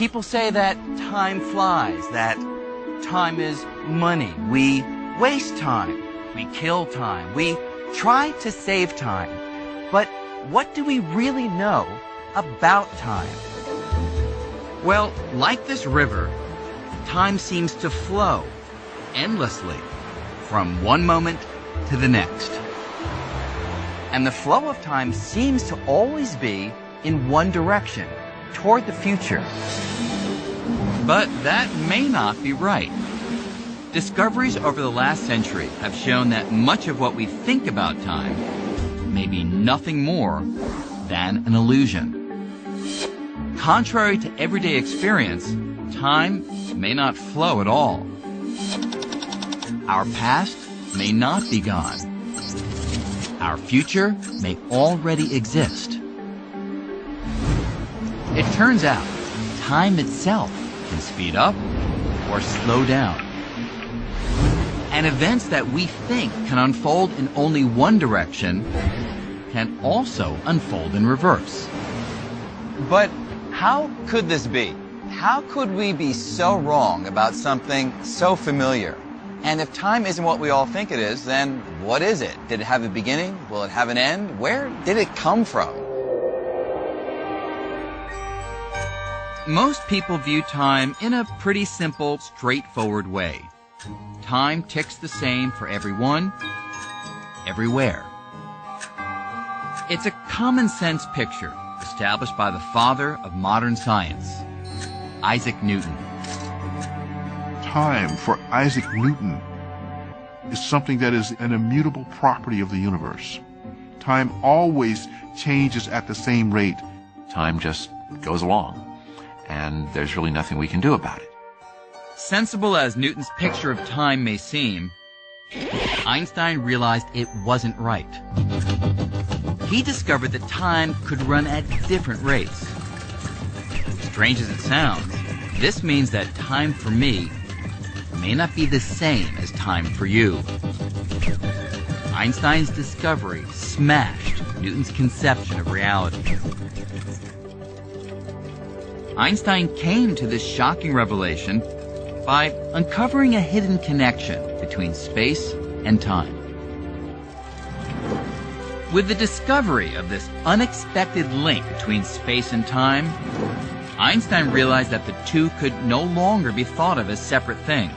People say that time flies, that time is money. We waste time. We kill time. We try to save time. But what do we really know about time? Well, like this river, time seems to flow endlessly from one moment to the next. And the flow of time seems to always be in one direction, toward the future. But that may not be right. Discoveries over the last century have shown that much of what we think about time may be nothing more than an illusion. Contrary to everyday experience, time may not flow at all. Our past may not be gone. Our future may already exist. It turns out, time itself can speed up or slow down. And events that we think can unfold in only one direction can also unfold in reverse. But how could this be? How could we be so wrong about something so familiar? And if time isn't what we all think it is, then what is it? Did it have a beginning? Will it have an end? Where did it come from? Most people view time in a pretty simple, straightforward way. Time ticks the same for everyone, everywhere. It's a common sense picture established by the father of modern science, Isaac Newton. Time for Isaac Newton is something that is an immutable property of the universe. Time always changes at the same rate. Time just goes along, and there's really nothing we can do about it. Sensible as Newton's picture of time may seem, Einstein realized it wasn't right. He discovered that time could run at different rates. Strange as it sounds, this means that time for me may not be the same as time for you. Einstein's discovery smashed Newton's conception of reality. Einstein came to this shocking revelation by uncovering a hidden connection between space and time. With the discovery of this unexpected link between space and time, Einstein realized that the two could no longer be thought of as separate things.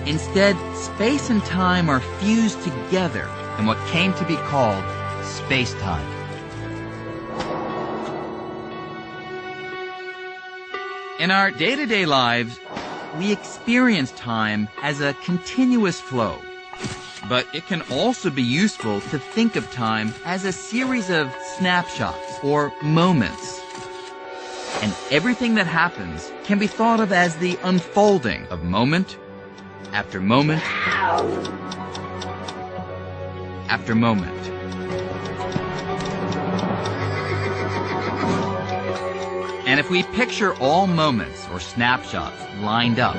Instead, space and time are fused together in what came to be called space-time. In our day-to-day lives, we experience time as a continuous flow. But it can also be useful to think of time as a series of snapshots or moments. And everything that happens can be thought of as the unfolding of moment after moment after moment. And if we picture all moments or snapshots lined up,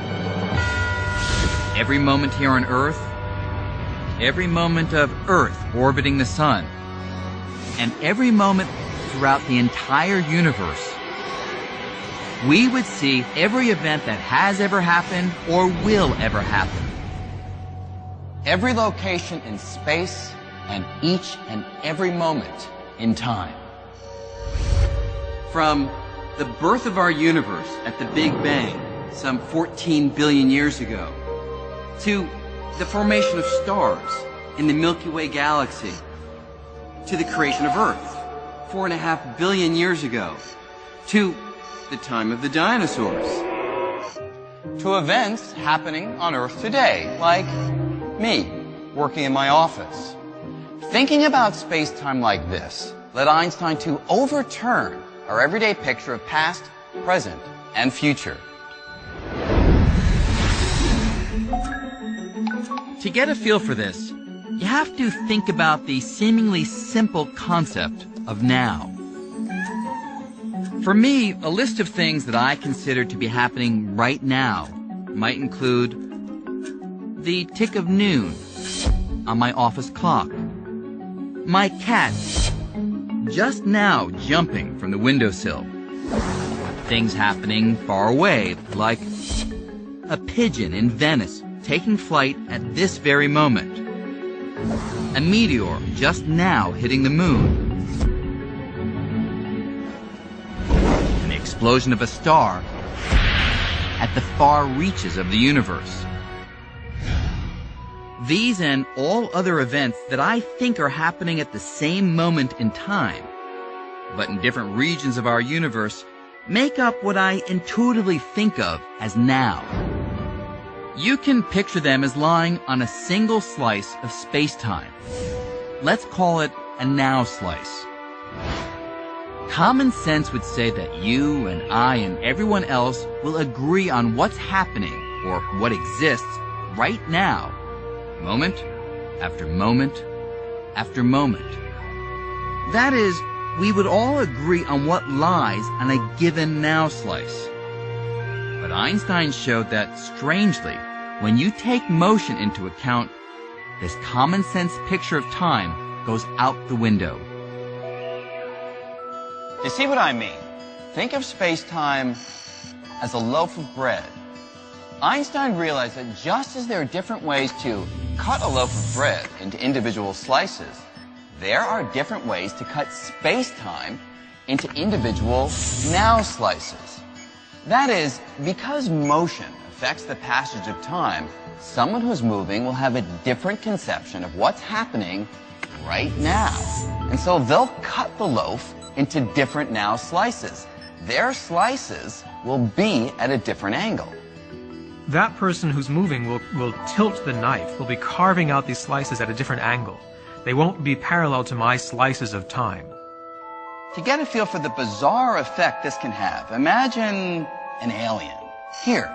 every moment here on Earth, every moment of Earth orbiting the Sun, and every moment throughout the entire universe, we would see every event that has ever happened or will ever happen. Every location in space and each and every moment in time. From the birth of our universe at the Big Bang, some 14 billion years ago, to the formation of stars in the Milky Way galaxy, to the creation of Earth 4.5 billion years ago, to the time of the dinosaurs, to events happening on Earth today, like me working in my office. Thinking about space-time like this led Einstein to overturn our everyday picture of past, present, and future. To get a feel for this, you have to think about the seemingly simple concept of now. For me, a list of things that I consider to be happening right now might include the tick of noon on my office clock, my cat just now jumping from the windowsill, things happening far away, like a pigeon in Venice taking flight at this very moment, a meteor just now hitting the moon, and the explosion of a star at the far reaches of the universe. These and all other events that I think are happening at the same moment in time, but in different regions of our universe, make up what I intuitively think of as now. You can picture them as lying on a single slice of space-time. Let's call it a now slice. Common sense would say that you and I and everyone else will agree on what's happening or what exists right now, moment after moment after moment. That is, we would all agree on what lies on a given now slice. But Einstein showed that, strangely, when you take motion into account, this common sense picture of time goes out the window. You see what I mean? Think of space-time as a loaf of bread. Einstein realized that just as there are different ways to cut a loaf of bread into individual slices, there are different ways to cut space-time into individual now slices. That is, because motion affects the passage of time, someone who's moving will have a different conception of what's happening right now. And so they'll cut the loaf into different now slices. Their slices will be at a different angle. That person who's moving will tilt the knife, will be carving out these slices at a different angle. They won't be parallel to my slices of time. To get a feel for the bizarre effect this can have, imagine an alien here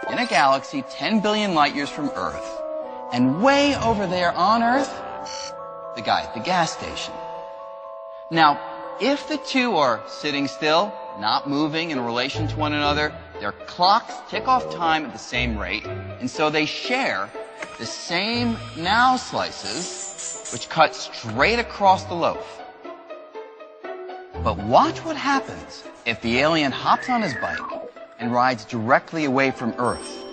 in a galaxy 10 billion light years from Earth, and way over there on Earth, the guy at the gas station. Now, if the two are sitting still, not moving in relation to one another, their clocks tick off time at the same rate, and so they share the same now slices, which cut straight across the loaf. But watch what happens if the alien hops on his bike and rides directly away from Earth.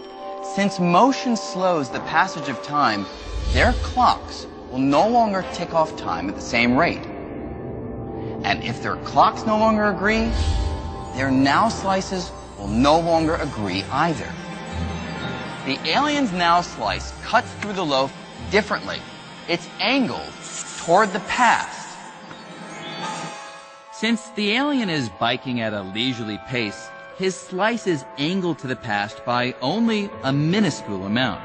Since motion slows the passage of time, their clocks will no longer tick off time at the same rate. And if their clocks no longer agree, their now slices will no longer agree either. The alien's now slice cuts through the loaf differently. It's angled toward the past. Since the alien is biking at a leisurely pace, his slice is angled to the past by only a minuscule amount.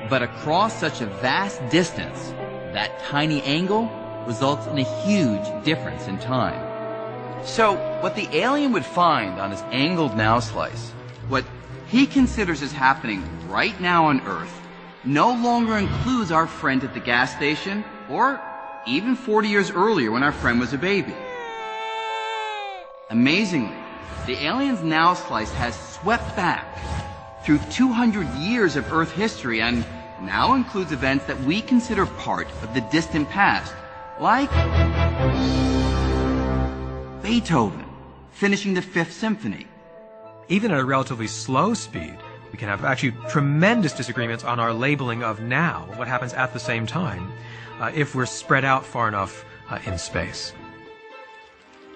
But across such a vast distance, that tiny angle results in a huge difference in time. So, what the alien would find on his angled now slice, what he considers is happening right now on Earth, no longer includes our friend at the gas station, or even 40 years earlier when our friend was a baby. Amazingly, the alien's now slice has swept back through 200 years of Earth history and now includes events that we consider part of the distant past, like Beethoven finishing the Fifth Symphony. Even at a relatively slow speed, we can have actually tremendous disagreements on our labeling of now, what happens at the same time, if we're spread out far enough in space.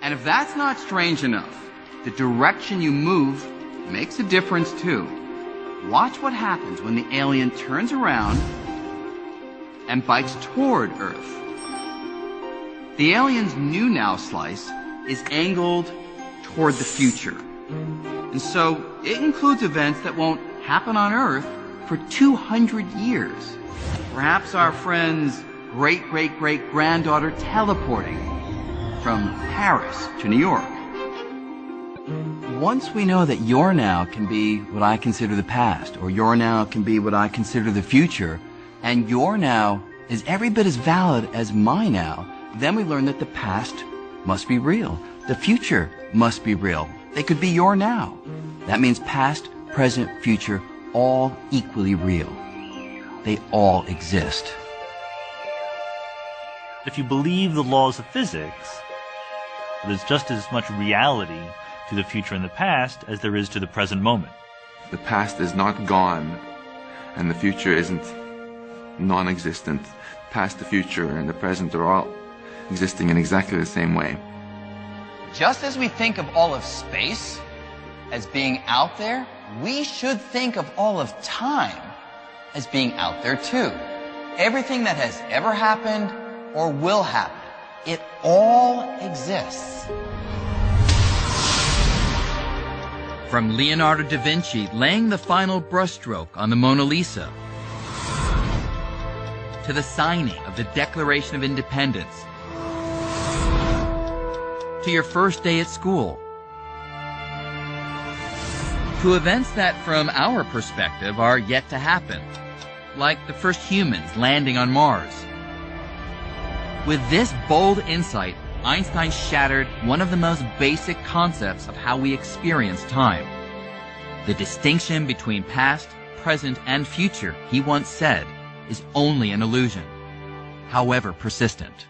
And if that's not strange enough, the direction you move makes a difference too. Watch what happens when the alien turns around and bikes toward Earth. The alien's new now slice is angled toward the future. And so it includes events that won't happen on Earth for 200 years. Perhaps our friend's great-great-great-granddaughter teleporting from Paris to New York. Once we know that your now can be what I consider the past, or your now can be what I consider the future, and your now is every bit as valid as my now, then we learn that the past must be real. The future must be real. They could be your now. That means past, present, future, all equally real. They all exist. If you believe the laws of physics, there's just as much reality to the future and the past as there is to the present moment. The past is not gone, and the future isn't non-existent. Past, the future, and the present are all existing in exactly the same way. Just as we think of all of space as being out there, we should think of all of time as being out there too. Everything that has ever happened or will happen, it all exists. From Leonardo da Vinci laying the final brushstroke on the Mona Lisa, to the signing of the Declaration of Independence, to your first day at school, to events that from our perspective are yet to happen, like the first humans landing on Mars. With this bold insight, Einstein shattered one of the most basic concepts of how we experience time. The distinction between past, present, and future, he once said, is only an illusion, however persistent.